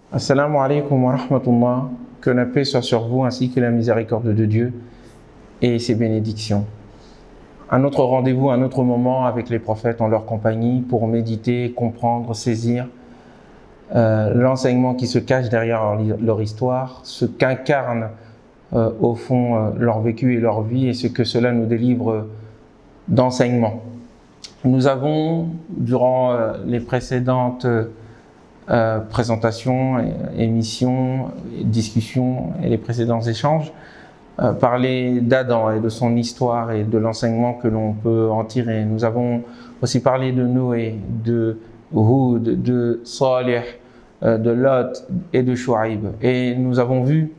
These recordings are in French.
Assalamu alaikum wa rahmatullah, que la paix soit sur vous ainsi que la miséricorde de Dieu et ses bénédictions. Un autre rendez-vous, un autre moment avec les prophètes en leur compagnie pour méditer, comprendre, saisir l'enseignement qui se cache derrière leur histoire, ce qu'incarne au fond leur vécu et leur vie et ce que cela nous délivre d'enseignement. Nous avons, durant les précédentes présentations, émissions, discussions et les précédents échanges, parlé d'Adam et de son histoire et de l'enseignement que l'on peut en tirer. Nous avons aussi parlé de Noé, de Hud, de Salih, de Lot et de Shuaib. Et nous avons vu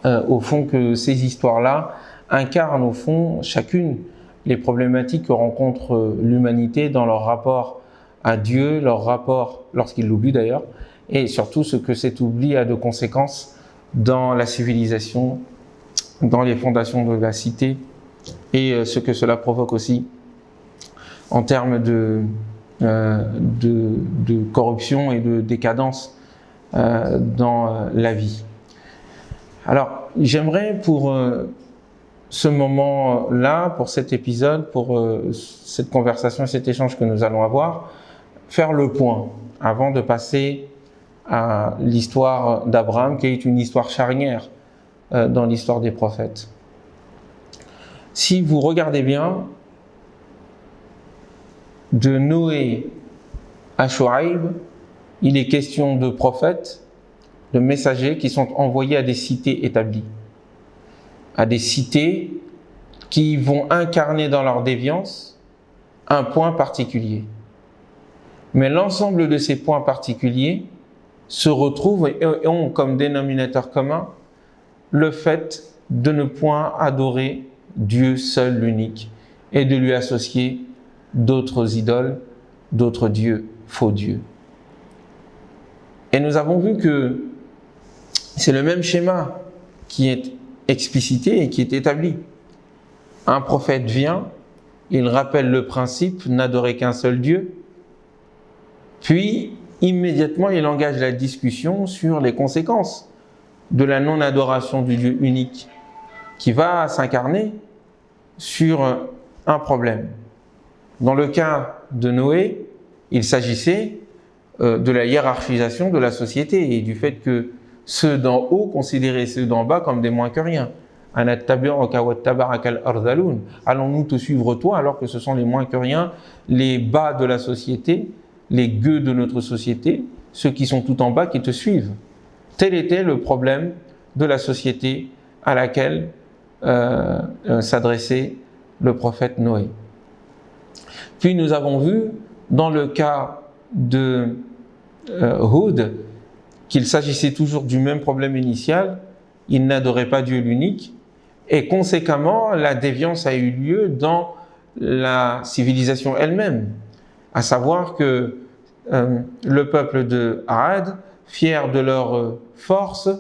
au fond que ces histoires-là incarnent au fond chacune les problématiques que rencontre l'humanité dans leur rapport à Dieu, leur rapport lorsqu'il l'oublie d'ailleurs, et surtout ce que cet oubli a de conséquences dans la civilisation, dans les fondations de la cité, et ce que cela provoque aussi en termes de corruption et de décadence dans la vie. Alors, j'aimerais pour ce moment-là, pour cet épisode, pour cette conversation, cet échange que nous allons avoir, faire le point avant de passer à l'histoire d'Abraham, qui est une histoire charnière dans l'histoire des prophètes. Si vous regardez bien, de Noé à Shuaib, il est question de prophètes, de messagers qui sont envoyés à des cités établies, à des cités qui vont incarner dans leur déviance un point particulier. Mais l'ensemble de ces points particuliers se retrouvent et ont comme dénominateur commun le fait de ne point adorer Dieu seul, l'unique, et de lui associer d'autres idoles, d'autres dieux, faux dieux. Et nous avons vu que c'est le même schéma qui est explicité et qui est établi. Un prophète vient, il rappelle le principe, n'adorer qu'un seul Dieu, puis immédiatement il engage la discussion sur les conséquences de la non-adoration du Dieu unique qui va s'incarner sur un problème. Dans le cas de Noé, il s'agissait de la hiérarchisation de la société et du fait que ceux d'en haut considéraient ceux d'en bas comme des moins que rien. Allons-nous te suivre toi alors que ce sont les moins que rien, les bas de la société, les gueux de notre société, ceux qui sont tout en bas qui te suivent. Tel était le problème de la société à laquelle s'adressait le prophète Noé. Puis nous avons vu dans le cas de Hud qu'il s'agissait toujours du même problème initial, il n'adorait pas Dieu l'unique et conséquemment la déviance a eu lieu dans la civilisation elle-même, à savoir que le peuple de Ad, fier de leur force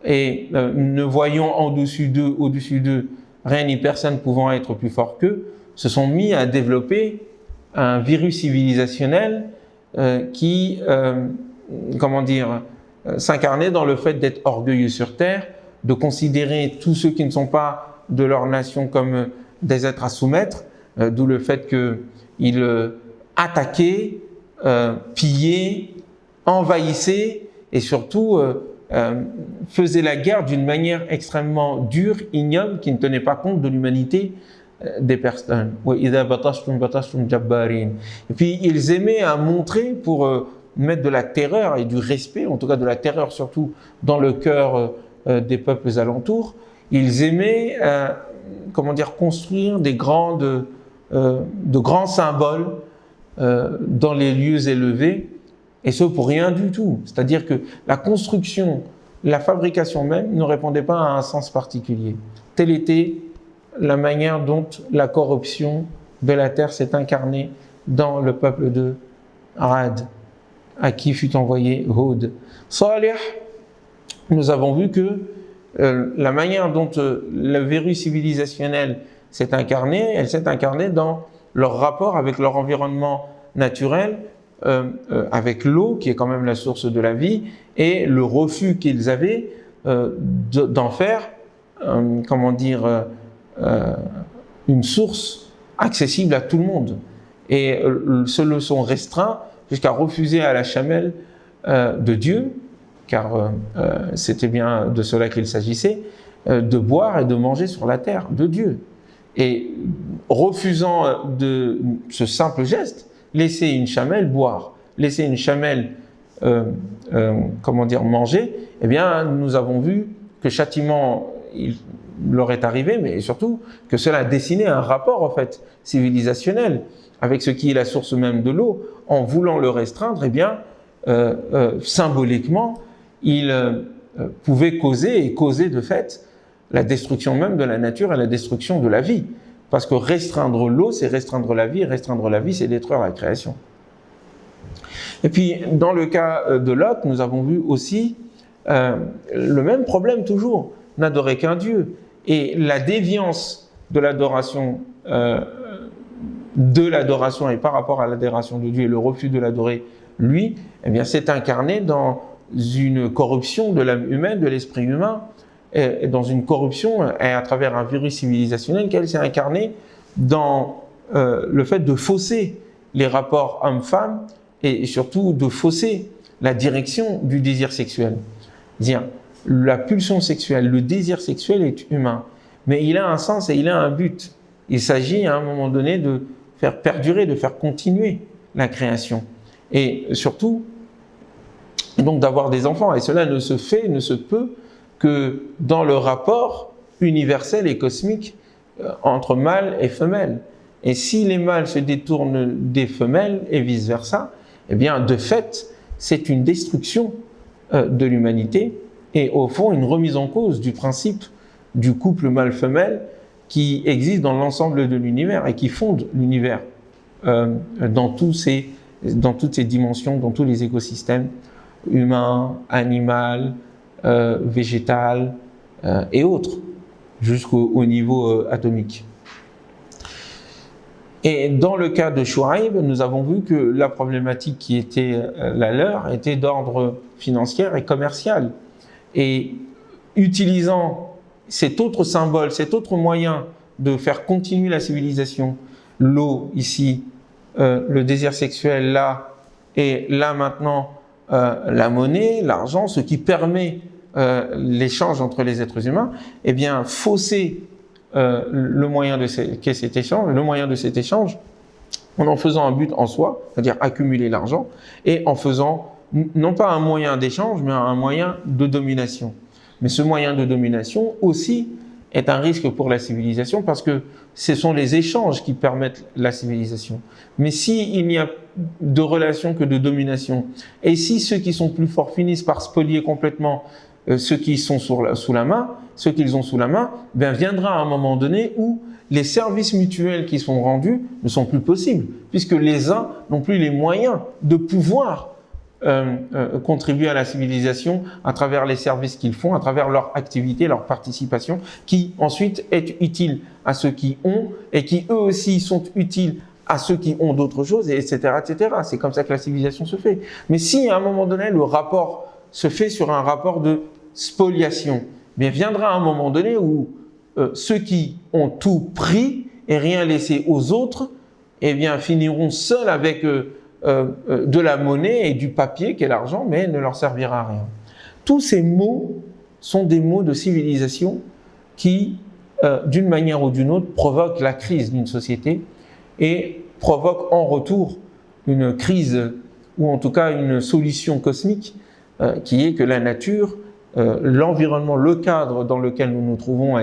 et ne voyant au-dessus d'eux rien ni personne pouvant être plus fort qu'eux, se sont mis à développer un virus civilisationnel qui, s'incarnait dans le fait d'être orgueilleux sur terre, de considérer tous ceux qui ne sont pas de leur nation comme des êtres à soumettre, d'où le fait qu'ils attaquaient, pillaient, envahissaient et surtout faisaient la guerre d'une manière extrêmement dure, ignoble, qui ne tenait pas compte de l'humanité des personnes. Et puis ils aimaient à montrer pour mettre de la terreur et du respect, en tout cas de la terreur surtout dans le cœur des peuples alentours. Ils aimaient construire de grands symboles dans les lieux élevés, et ce pour rien du tout. C'est-à-dire que la construction, la fabrication même ne répondait pas à un sens particulier. Telle était la manière dont la corruption de la terre s'est incarnée dans le peuple de Ad, à qui fut envoyé Hud. Salih, nous avons vu que la manière dont le virus civilisationnel s'est incarné, elle s'est incarnée dans leur rapport avec leur environnement naturel avec l'eau, qui est quand même la source de la vie, et le refus qu'ils avaient d'en faire, une source accessible à tout le monde. Et se le sont restreints jusqu'à refuser à la chamelle de Dieu, car c'était bien de cela qu'il s'agissait, de boire et de manger sur la terre de Dieu. Et refusant de ce simple geste, laisser une chamelle boire, laisser une chamelle manger, eh bien nous avons vu que châtiment il leur est arrivé, mais surtout que cela a dessiné un rapport en fait civilisationnel avec ce qui est la source même de l'eau. En voulant le restreindre, eh bien symboliquement il pouvait causer de fait la destruction même de la nature et la destruction de la vie. Parce que restreindre l'eau, c'est restreindre la vie, et restreindre la vie, c'est détruire la création. Et puis, dans le cas de Lot, nous avons vu aussi le même problème toujours, n'adorer qu'un Dieu. Et la déviance de l'adoration et par rapport à l'adoration de Dieu et le refus de l'adorer, lui, eh bien, c'est incarné dans une corruption de l'âme humaine, de l'esprit humain, et dans une corruption et à travers un virus civilisationnel qu'elle s'est incarnée dans le fait de fausser les rapports homme-femme et surtout de fausser la direction du désir sexuel. Dire la pulsion sexuelle, le désir sexuel est humain, mais il a un sens et il a un but. Il s'agit à un moment donné de faire perdurer, de faire continuer la création et surtout donc d'avoir des enfants. Et cela ne se peut que dans le rapport universel et cosmique entre mâle et femelle. Et si les mâles se détournent des femelles et vice-versa, eh bien, de fait, c'est une destruction de l'humanité et au fond, une remise en cause du principe du couple mâle-femelle qui existe dans l'ensemble de l'univers et qui fonde l'univers dans toutes ses dimensions, dans tous les écosystèmes humains, animal, végétal et autres, jusqu'au niveau atomique. Et dans le cas de Chouaïb, nous avons vu que la problématique qui était la leur était d'ordre financier et commercial. Et utilisant cet autre symbole, cet autre moyen de faire continuer la civilisation, l'eau ici, le désir sexuel là, et là maintenant la monnaie, l'argent, ce qui permet l'échange entre les êtres humains, eh bien fausser le moyen de cet échange, en faisant un but en soi, c'est-à-dire accumuler l'argent, et en faisant non pas un moyen d'échange, mais un moyen de domination. Mais ce moyen de domination aussi est un risque pour la civilisation parce que ce sont les échanges qui permettent la civilisation. Mais s'il n'y a de relation que de domination, et si ceux qui sont plus forts finissent par spolier complètement ceux qui sont sous la main, ceux qu'ils ont sous la main, bien viendra un moment donné où les services mutuels qui sont rendus ne sont plus possibles, puisque les uns n'ont plus les moyens de pouvoir contribuer à la civilisation à travers les services qu'ils font, à travers leur activité, leur participation, qui ensuite est utile à ceux qui ont et qui eux aussi sont utiles à ceux qui ont d'autres choses, etc., etc. C'est comme ça que la civilisation se fait. Mais si à un moment donné le rapport se fait sur un rapport de spoliation, bien viendra un moment donné où ceux qui ont tout pris et rien laissé aux autres, eh bien finiront seuls avec de la monnaie et du papier qu'est l'argent, mais ne leur servira à rien. Tous ces mots sont des mots de civilisation qui, d'une manière ou d'une autre, provoquent la crise d'une société et provoquent en retour une crise ou en tout cas une solution cosmique qui est que la nature, l'environnement, le cadre dans lequel nous nous trouvons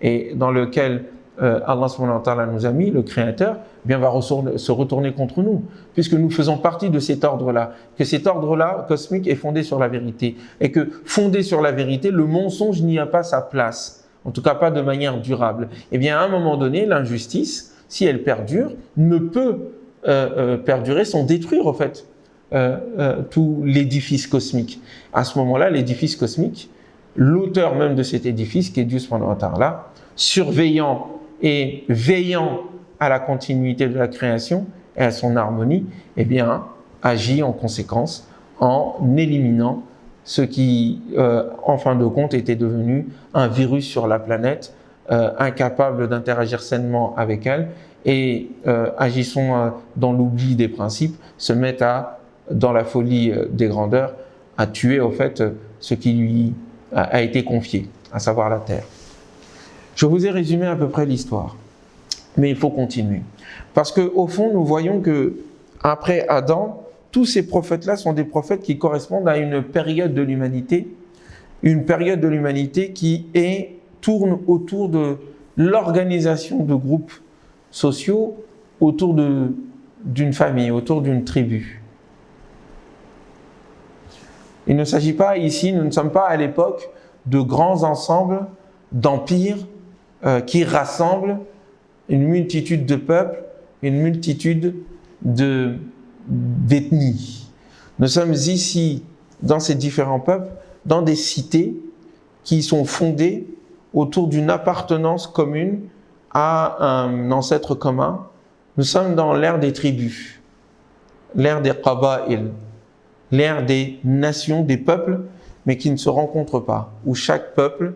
et dans lequel Allah subhanahu wa ta'ala nous a mis, le Créateur, eh bien va se retourner contre nous, puisque nous faisons partie de cet ordre-là, que cet ordre-là cosmique est fondé sur la vérité, et que fondé sur la vérité, le mensonge n'y a pas sa place, en tout cas pas de manière durable. Eh bien à un moment donné, l'injustice, si elle perdure, ne peut perdurer sans détruire en fait tout l'édifice cosmique. À ce moment-là, l'édifice cosmique, l'auteur même de cet édifice, qui est Dieu subhanahu wa ta'ala, surveillant et veillant à la continuité de la création et à son harmonie, eh bien, agit en conséquence en éliminant ce qui, en fin de compte, était devenu un virus sur la planète, incapable d'interagir sainement avec elle, et agissant dans l'oubli des principes, se mettent dans la folie des grandeurs, à tuer au fait ce qui lui a été confié, à savoir la terre. Je vous ai résumé à peu près l'histoire, mais il faut continuer. Parce qu'au fond, nous voyons que après Adam, tous ces prophètes-là sont des prophètes qui correspondent à une période de l'humanité, qui tourne autour de l'organisation de groupes sociaux, autour d'une famille, autour d'une tribu. Il ne s'agit pas ici, nous ne sommes pas à l'époque de grands ensembles d'empires qui rassemblent une multitude de peuples, une multitude d'ethnies. Nous sommes ici, dans ces différents peuples, dans des cités qui sont fondées autour d'une appartenance commune à un ancêtre commun. Nous sommes dans l'ère des tribus, l'ère des qaba'il, l'ère des nations, des peuples, mais qui ne se rencontrent pas, où chaque peuple,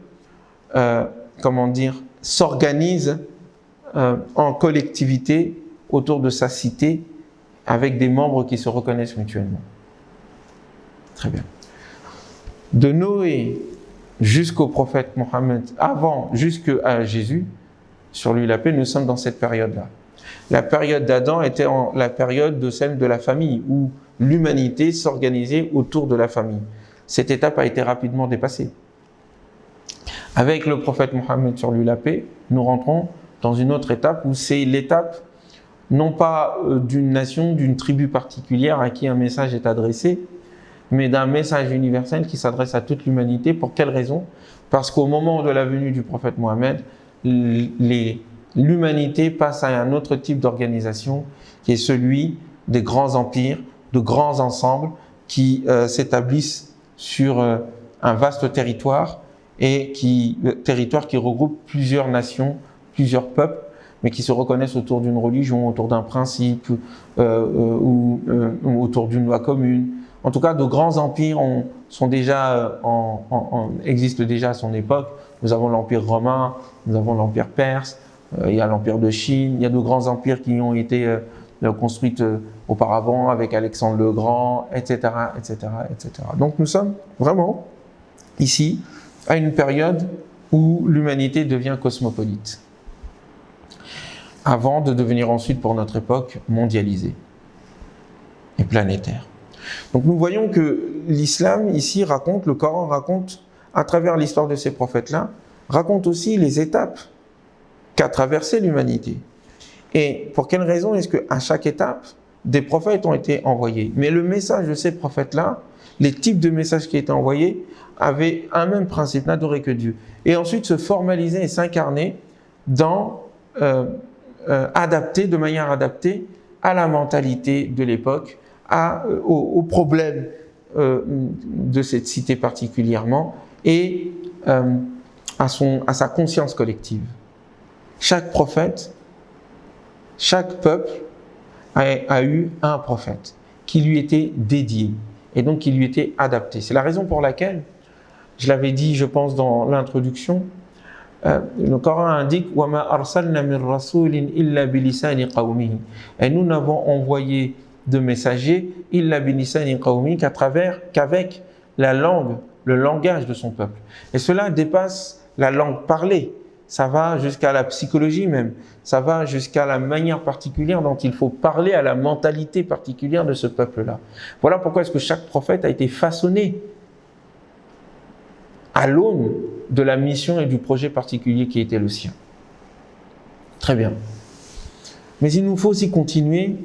s'organise en collectivité autour de sa cité, avec des membres qui se reconnaissent mutuellement. Très bien. De Noé jusqu'au prophète Mohammed, jusqu'à Jésus, sur lui la paix, nous sommes dans cette période-là. La période d'Adam était la période de celle de la famille, où l'humanité s'organisait autour de la famille. Cette étape a été rapidement dépassée. Avec le prophète Mohammed, sur lui la paix, nous rentrons dans une autre étape où c'est l'étape non pas d'une nation, d'une tribu particulière à qui un message est adressé, mais d'un message universel qui s'adresse à toute l'humanité. Pour quelle raison? Parce qu'au moment de la venue du prophète Mohammed, l'humanité passe à un autre type d'organisation qui est celui des grands empires, de grands ensembles qui s'établissent sur un vaste territoire territoire qui regroupe plusieurs nations, plusieurs peuples, mais qui se reconnaissent autour d'une religion, autour d'un principe, ou autour d'une loi commune. En tout cas, de grands empires existent déjà à son époque. Nous avons l'Empire romain, nous avons l'Empire perse, il y a l'Empire de Chine, il y a de grands empires qui ont été construits auparavant avec Alexandre le Grand, etc., etc., etc. Donc nous sommes vraiment ici à une période où l'humanité devient cosmopolite, avant de devenir ensuite, pour notre époque, mondialisée et planétaire. Donc nous voyons que l'islam ici raconte, le Coran raconte, à travers l'histoire de ces prophètes-là, raconte aussi les étapes qu'a traversé l'humanité. Et pour quelle raison est-ce qu'à chaque étape, des prophètes ont été envoyés? Mais le message de ces prophètes-là, les types de messages qui étaient envoyés, avaient un même principe, n'adorer que Dieu. Et ensuite se formaliser et s'incarner de manière adaptée à la mentalité de l'époque, aux problèmes de cette cité particulièrement, et à sa conscience collective. Chaque prophète, chaque peuple a eu un prophète qui lui était dédié et donc qui lui était adapté. C'est la raison pour laquelle, je l'avais dit, je pense, dans l'introduction, le Coran indique « وَمَا أَرْسَلْنَا مِنْ رَسُولٍ إِلَّا بِلِسَانِ قَوْمِهِ » Et nous n'avons envoyé de messagers إِلَّا بِلِسَانِ قَوْمِهِ qu'avec la langue, le langage de son peuple. Et cela dépasse la langue parlée. Ça va jusqu'à la psychologie même. Ça va jusqu'à la manière particulière dont il faut parler à la mentalité particulière de ce peuple-là. Voilà pourquoi est-ce que chaque prophète a été façonné à l'aune de la mission et du projet particulier qui était le sien. Très bien. Mais il nous faut aussi continuer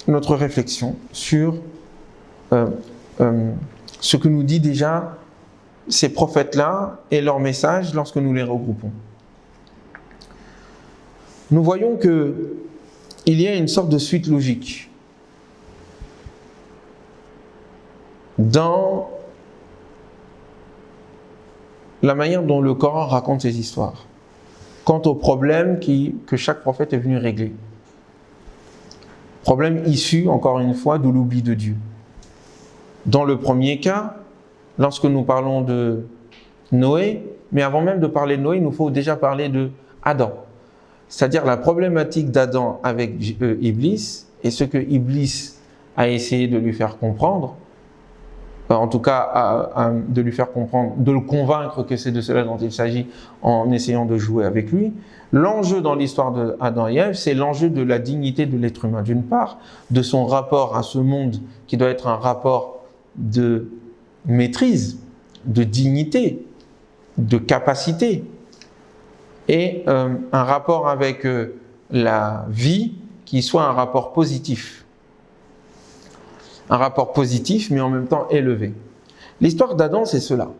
notre réflexion sur ce que nous dit déjà ces prophètes-là et leurs messages lorsque nous les regroupons. Nous voyons qu'il y a une sorte de suite logique dans la manière dont le Coran raconte ces histoires, quant aux problèmes que chaque prophète est venu régler. Problème issu, encore une fois, de l'oubli de Dieu. Dans le premier cas, lorsque nous parlons de Noé, mais avant même de parler de Noé, il nous faut déjà parler de Adam. C'est-à-dire la problématique d'Adam avec Iblis et ce que Iblis a essayé de lui faire comprendre, en tout cas de lui faire comprendre, de le convaincre que c'est de cela dont il s'agit en essayant de jouer avec lui. L'enjeu dans l'histoire d'Adam et Ève, c'est l'enjeu de la dignité de l'être humain d'une part, de son rapport à ce monde qui doit être un rapport de maîtrise, de dignité, de capacité, et un rapport avec la vie qui soit un rapport positif. Un rapport positif, mais en même temps élevé. L'histoire d'Adam, c'est cela.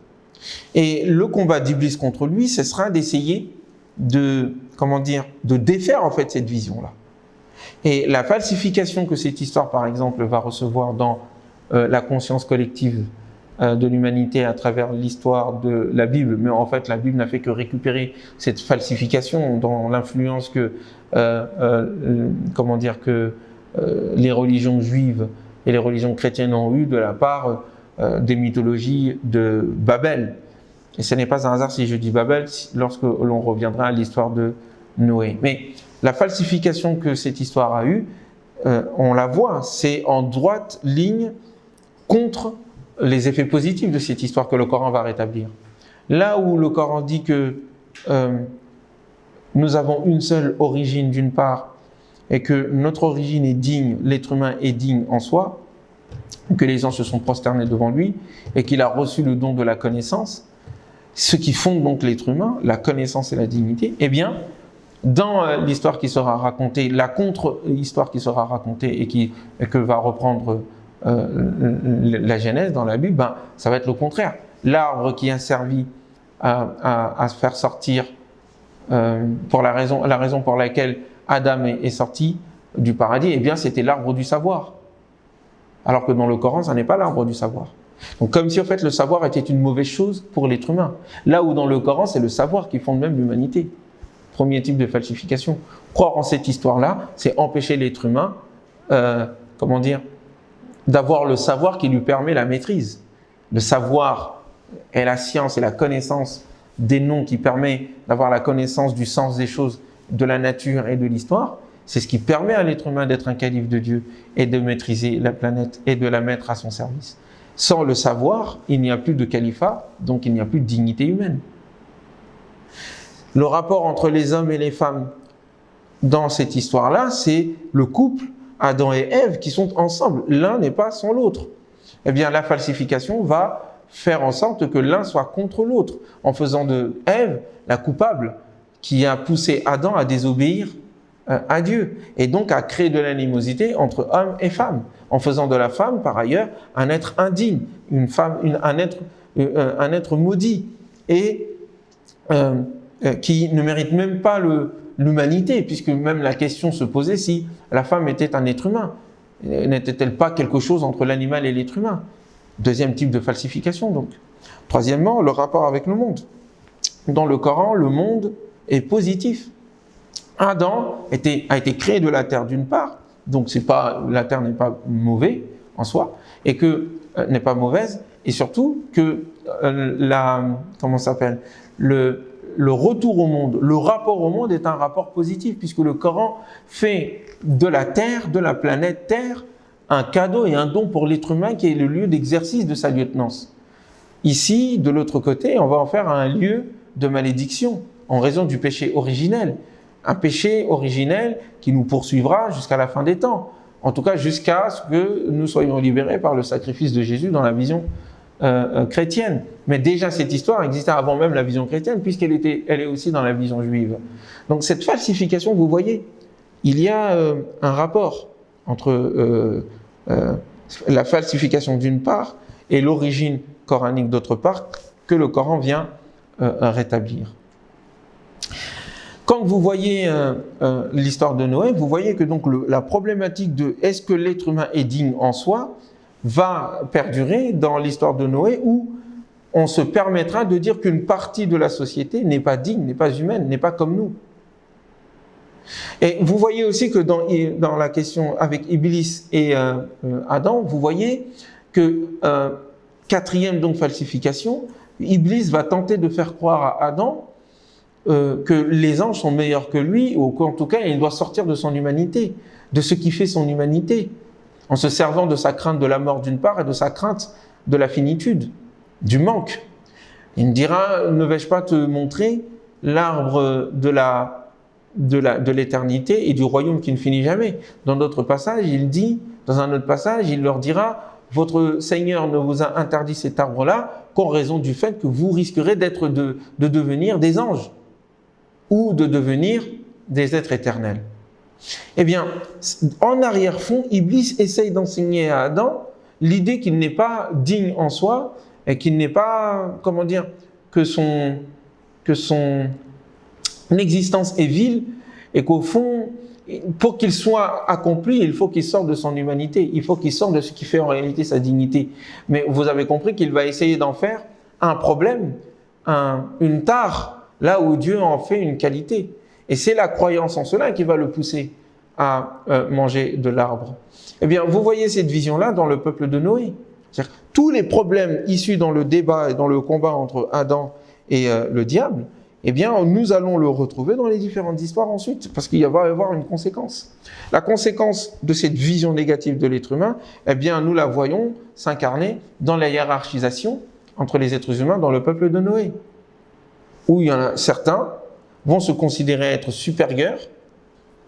Et le combat d'Iblis contre lui, ce sera d'essayer de défaire en fait cette vision-là. Et la falsification que cette histoire, par exemple, va recevoir dans la conscience collective de l'humanité à travers l'histoire de la Bible, mais en fait la Bible n'a fait que récupérer cette falsification dans l'influence que les religions juives et les religions chrétiennes ont eu de la part des mythologies de Babel. Et ce n'est pas un hasard si je dis Babel lorsque l'on reviendra à l'histoire de Noé. Mais la falsification que cette histoire a eue, on la voit, c'est en droite ligne contre les effets positifs de cette histoire que le Coran va rétablir. Là où le Coran dit que nous avons une seule origine d'une part et que notre origine est digne, l'être humain est digne en soi, que les gens se sont prosternés devant lui et qu'il a reçu le don de la connaissance, ce qui fonde donc l'être humain, la connaissance et la dignité, eh bien, dans l'histoire qui sera racontée, la contre-histoire qui sera racontée et que va reprendre la Genèse dans la Bible, ben, ça va être le contraire. L'arbre qui a servi à se faire sortir pour la raison pour laquelle Adam est sorti du paradis, eh bien c'était l'arbre du savoir. Alors que dans le Coran, ça n'est pas l'arbre du savoir. Donc comme si en fait le savoir était une mauvaise chose pour l'être humain. Là où dans le Coran, c'est le savoir qui fonde même l'humanité. Premier type de falsification. Croire en cette histoire-là, c'est empêcher l'être humain, d'avoir le savoir qui lui permet la maîtrise. Le savoir est la science et la connaissance des noms qui permet d'avoir la connaissance du sens des choses, de la nature et de l'histoire. C'est ce qui permet à l'être humain d'être un calife de Dieu et de maîtriser la planète et de la mettre à son service. Sans le savoir, il n'y a plus de califat, donc il n'y a plus de dignité humaine. Le rapport entre les hommes et les femmes dans cette histoire-là, c'est le couple Adam et Ève qui sont ensemble. L'un n'est pas sans l'autre. Eh bien, la falsification va faire en sorte que l'un soit contre l'autre, en faisant de Ève la coupable qui a poussé Adam à désobéir à Dieu, et donc à créer de l'animosité entre hommes et femmes, en faisant de la femme, par ailleurs, un être indigne, un être maudit, et qui ne mérite même pas l'humanité, puisque même la question se posait si la femme était un être humain. N'était-elle pas quelque chose entre l'animal et l'être humain? Deuxième type de falsification, donc. Troisièmement, le rapport avec le monde. Dans le Coran, le monde est positif. Adam a été créé de la terre d'une part, donc la terre n'est pas mauvaise en soi, et que n'est pas mauvaise, et surtout que le retour au monde, le rapport au monde est un rapport positif, puisque le Coran fait de la terre, de la planète Terre, un cadeau et un don pour l'être humain qui est le lieu d'exercice de sa lieutenance. Ici, de l'autre côté, on va en faire un lieu de malédiction en raison du péché originel. Un péché originel qui nous poursuivra jusqu'à la fin des temps. En tout cas, jusqu'à ce que nous soyons libérés par le sacrifice de Jésus dans la vision chrétienne. Mais déjà, cette histoire existait avant même la vision chrétienne, puisqu'elle est aussi dans la vision juive. Donc, cette falsification, vous voyez, il y a un rapport entre la falsification d'une part et l'origine coranique d'autre part, que le Coran vient rétablir. Quand vous voyez l'histoire de Noé, vous voyez que donc la problématique de est-ce que l'être humain est digne en soi va perdurer dans l'histoire de Noé, où on se permettra de dire qu'une partie de la société n'est pas digne, n'est pas humaine, n'est pas comme nous. Et vous voyez aussi que dans la question avec Iblis et Adam, vous voyez que quatrième donc falsification, Iblis va tenter de faire croire à Adam que les anges sont meilleurs que lui, ou qu'en tout cas il doit sortir de son humanité, de ce qui fait son humanité, en se servant de sa crainte de la mort d'une part et de sa crainte de la finitude, du manque. Il me dira, ne vais-je pas te montrer l'arbre de l'éternité et du royaume qui ne finit jamais. Dans d'autres passages, il dit, dans un autre passage, il leur dira, votre Seigneur ne vous a interdit cet arbre-là qu'en raison du fait que vous risquerez de devenir des anges ou de devenir des êtres éternels. Eh bien, en arrière-fond, Iblis essaye d'enseigner à Adam l'idée qu'il n'est pas digne en soi et qu'il n'est pas, comment dire, que son existence est vile et qu'au fond, pour qu'il soit accompli, il faut qu'il sorte de son humanité, il faut qu'il sorte de ce qui fait en réalité sa dignité. Mais vous avez compris qu'il va essayer d'en faire un problème, une tare, là où Dieu en fait une qualité. Et c'est la croyance en cela qui va le pousser à manger de l'arbre. Eh bien, vous voyez cette vision-là dans le peuple de Noé. C'est-à-dire, tous les problèmes issus dans le débat et dans le combat entre Adam et le diable, eh bien, nous allons le retrouver dans les différentes histoires ensuite, parce qu'il va y avoir une conséquence. La conséquence de cette vision négative de l'être humain, eh bien, nous la voyons s'incarner dans la hiérarchisation entre les êtres humains dans le peuple de Noé, où il y en a certains vont se considérer être supérieurs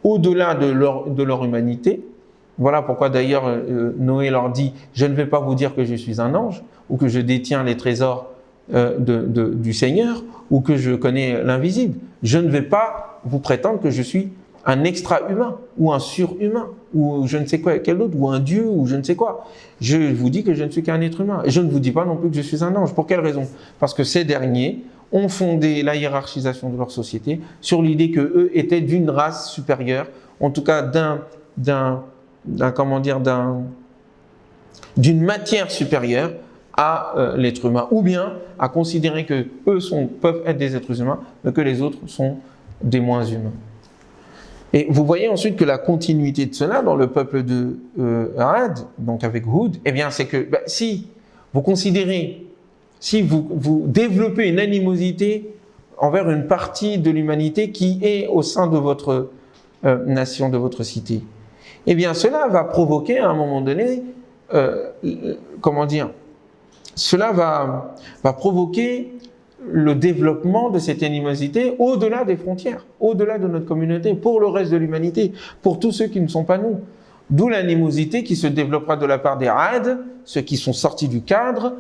au-delà de leur humanité. Voilà pourquoi d'ailleurs Noé leur dit « Je ne vais pas vous dire que je suis un ange ou que je détiens les trésors du Seigneur ou que je connais l'invisible. Je ne vais pas vous prétendre que je suis un extra-humain ou un surhumain ou je ne sais quoi, quel autre, ou un dieu ou je ne sais quoi. Je vous dis que je ne suis qu'un être humain. Et je ne vous dis pas non plus que je suis un ange. Pour quelle raison? Parce que ces derniers ont fondé la hiérarchisation de leur société sur l'idée qu'eux étaient d'une race supérieure, en tout cas d'une matière supérieure à l'être humain, ou bien à considérer que eux peuvent être des êtres humains, mais que les autres sont des moins humains. Et vous voyez ensuite que la continuité de cela dans le peuple de Ad, donc avec Houd, eh bien c'est que si vous considérez, si vous développez une animosité envers une partie de l'humanité qui est au sein de votre nation, de votre cité, eh bien cela va provoquer à un moment donné, cela va provoquer le développement de cette animosité au-delà des frontières, au-delà de notre communauté, pour le reste de l'humanité, pour tous ceux qui ne sont pas nous. D'où l'animosité qui se développera de la part des Ad, ceux qui sont sortis du cadre,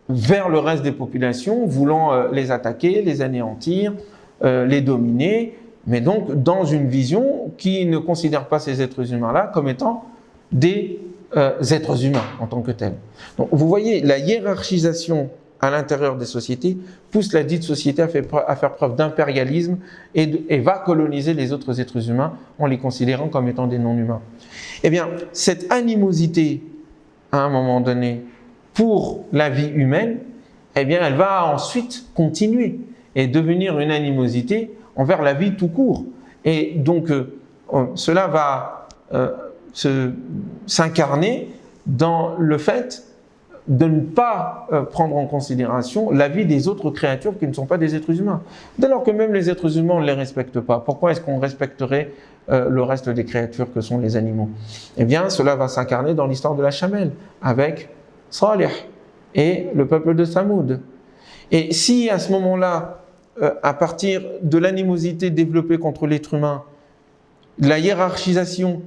vers le reste des populations, voulant les attaquer, les anéantir, les dominer, mais donc dans une vision qui ne considère pas ces êtres humains-là comme étant des êtres humains en tant que tels. Donc vous voyez, la hiérarchisation à l'intérieur des sociétés pousse la dite société à faire preuve d'impérialisme et va coloniser les autres êtres humains en les considérant comme étant des non-humains. Eh bien, cette animosité, à un moment donné, pour la vie humaine, eh bien, elle va ensuite continuer et devenir une animosité envers la vie tout court. Et donc, cela va s'incarner dans le fait de ne pas prendre en considération la vie des autres créatures qui ne sont pas des êtres humains. Dès lors que même les êtres humains, on ne les respecte pas, pourquoi est-ce qu'on respecterait le reste des créatures que sont les animaux? Eh bien, cela va s'incarner dans l'histoire de la Chamelle, avec Salih et le peuple de Samoud. Et si à ce moment-là, à partir de l'animosité développée contre l'être humain, la hiérarchisation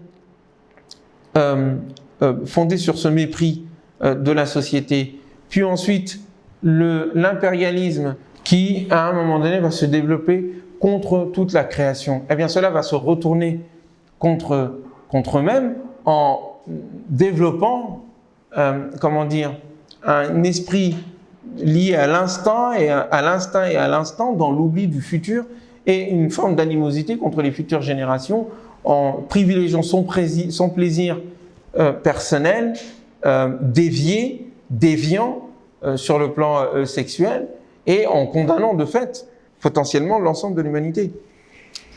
fondée sur ce mépris de la société, puis ensuite l'impérialisme qui, à un moment donné, va se développer contre toute la création, eh bien cela va se retourner contre eux-mêmes en développant, un esprit lié à l'instant et à l'instant dans l'oubli du futur et une forme d'animosité contre les futures générations en privilégiant son plaisir personnel, déviant sur le plan sexuel et en condamnant de fait potentiellement l'ensemble de l'humanité.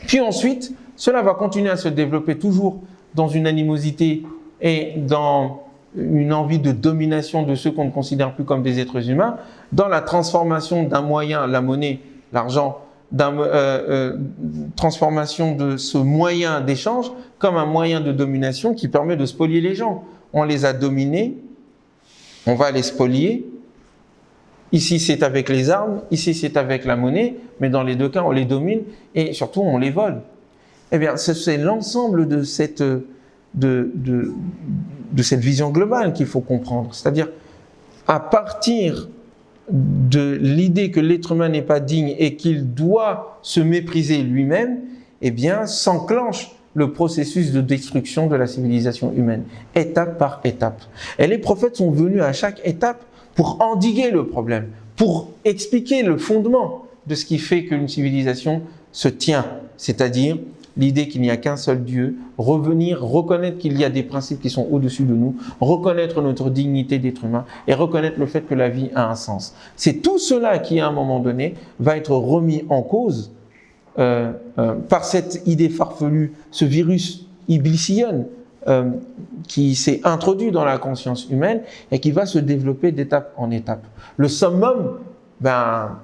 Puis ensuite, cela va continuer à se développer toujours dans une animosité et dans une envie de domination de ceux qu'on ne considère plus comme des êtres humains, dans la transformation d'un moyen, la monnaie, l'argent, transformation de ce moyen d'échange comme un moyen de domination qui permet de spolier les gens. On les a dominés, on va les spolier. Ici, c'est avec les armes, ici, c'est avec la monnaie, mais dans les deux cas, on les domine et surtout, on les vole. Eh bien, c'est l'ensemble de cette vision globale qu'il faut comprendre. C'est-à-dire, à partir de l'idée que l'être humain n'est pas digne et qu'il doit se mépriser lui-même, eh bien, s'enclenche le processus de destruction de la civilisation humaine, étape par étape. Et les prophètes sont venus à chaque étape pour endiguer le problème, pour expliquer le fondement de ce qui fait qu'une civilisation se tient, c'est-à-dire l'idée qu'il n'y a qu'un seul Dieu, reconnaître qu'il y a des principes qui sont au-dessus de nous, reconnaître notre dignité d'être humain et reconnaître le fait que la vie a un sens. C'est tout cela qui, à un moment donné, va être remis en cause par cette idée farfelue, ce virus iblission qui s'est introduit dans la conscience humaine et qui va se développer d'étape en étape. Le summum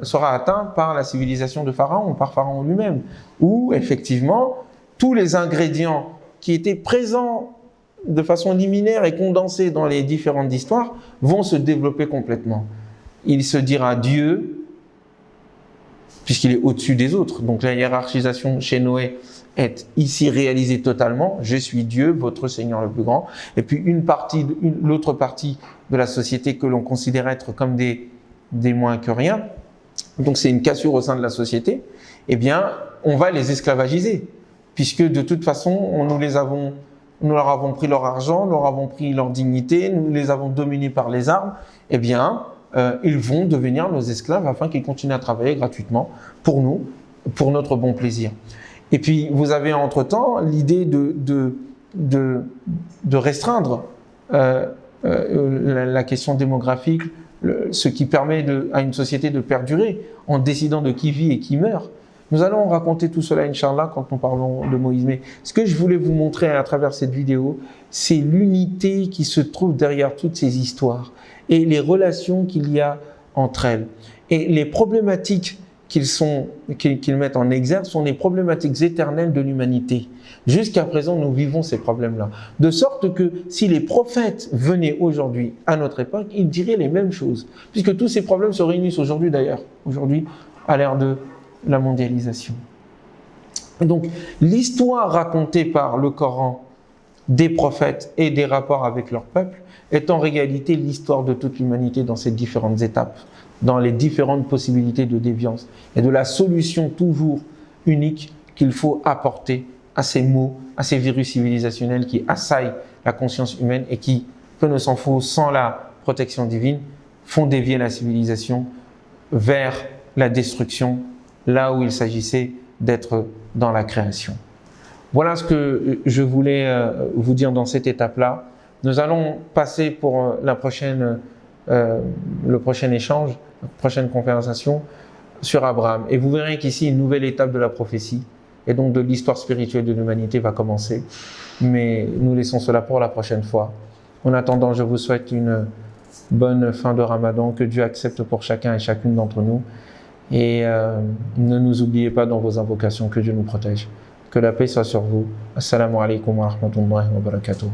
sera atteint par la civilisation de Pharaon, par Pharaon lui-même, où effectivement tous les ingrédients qui étaient présents de façon liminaire et condensés dans les différentes histoires vont se développer complètement. Il se dira Dieu, puisqu'il est au-dessus des autres. Donc la hiérarchisation chez Noé est ici réalisée totalement. Je suis Dieu, votre Seigneur le plus grand. Et puis l'autre partie de la société que l'on considère être comme des moins que rien, donc c'est une cassure au sein de la société, eh bien, on va les esclavagiser, puisque de toute façon, nous leur avons pris leur argent, nous leur avons pris leur dignité, nous les avons dominés par les armes, eh bien, ils vont devenir nos esclaves afin qu'ils continuent à travailler gratuitement pour nous, pour notre bon plaisir. Et puis, vous avez entre-temps l'idée de restreindre la question démographique, ce qui permet à une société de perdurer en décidant de qui vit et qui meurt. Nous allons raconter tout cela, Inch'Allah, quand nous parlons de Moïse. Mais ce que je voulais vous montrer à travers cette vidéo, c'est l'unité qui se trouve derrière toutes ces histoires et les relations qu'il y a entre elles. Et les problématiques qu'ils mettent en exergue sont les problématiques éternelles de l'humanité. Jusqu'à présent, nous vivons ces problèmes-là. De sorte que si les prophètes venaient aujourd'hui à notre époque, ils diraient les mêmes choses. Puisque tous ces problèmes se réunissent aujourd'hui d'ailleurs. Aujourd'hui, à l'ère de la mondialisation. Et donc, l'histoire racontée par le Coran des prophètes et des rapports avec leur peuple est en réalité l'histoire de toute l'humanité dans ces différentes étapes, dans les différentes possibilités de déviance et de la solution toujours unique qu'il faut apporter à ces maux, à ces virus civilisationnels qui assaillent la conscience humaine et qui, peu ne s'en faut, sans la protection divine, font dévier la civilisation vers la destruction, là où il s'agissait d'être dans la création. Voilà ce que je voulais vous dire dans cette étape-là. Nous allons passer pour le prochain échange, la prochaine conversation sur Abraham. Et vous verrez qu'ici, une nouvelle étape de la prophétie et donc de l'histoire spirituelle de l'humanité va commencer. Mais nous laissons cela pour la prochaine fois. En attendant, je vous souhaite une bonne fin de Ramadan, que Dieu accepte pour chacun et chacune d'entre nous. Et ne nous oubliez pas dans vos invocations, que Dieu nous protège. Que la paix soit sur vous. Assalamu alaikum wa rahmatullahi wa barakatuh.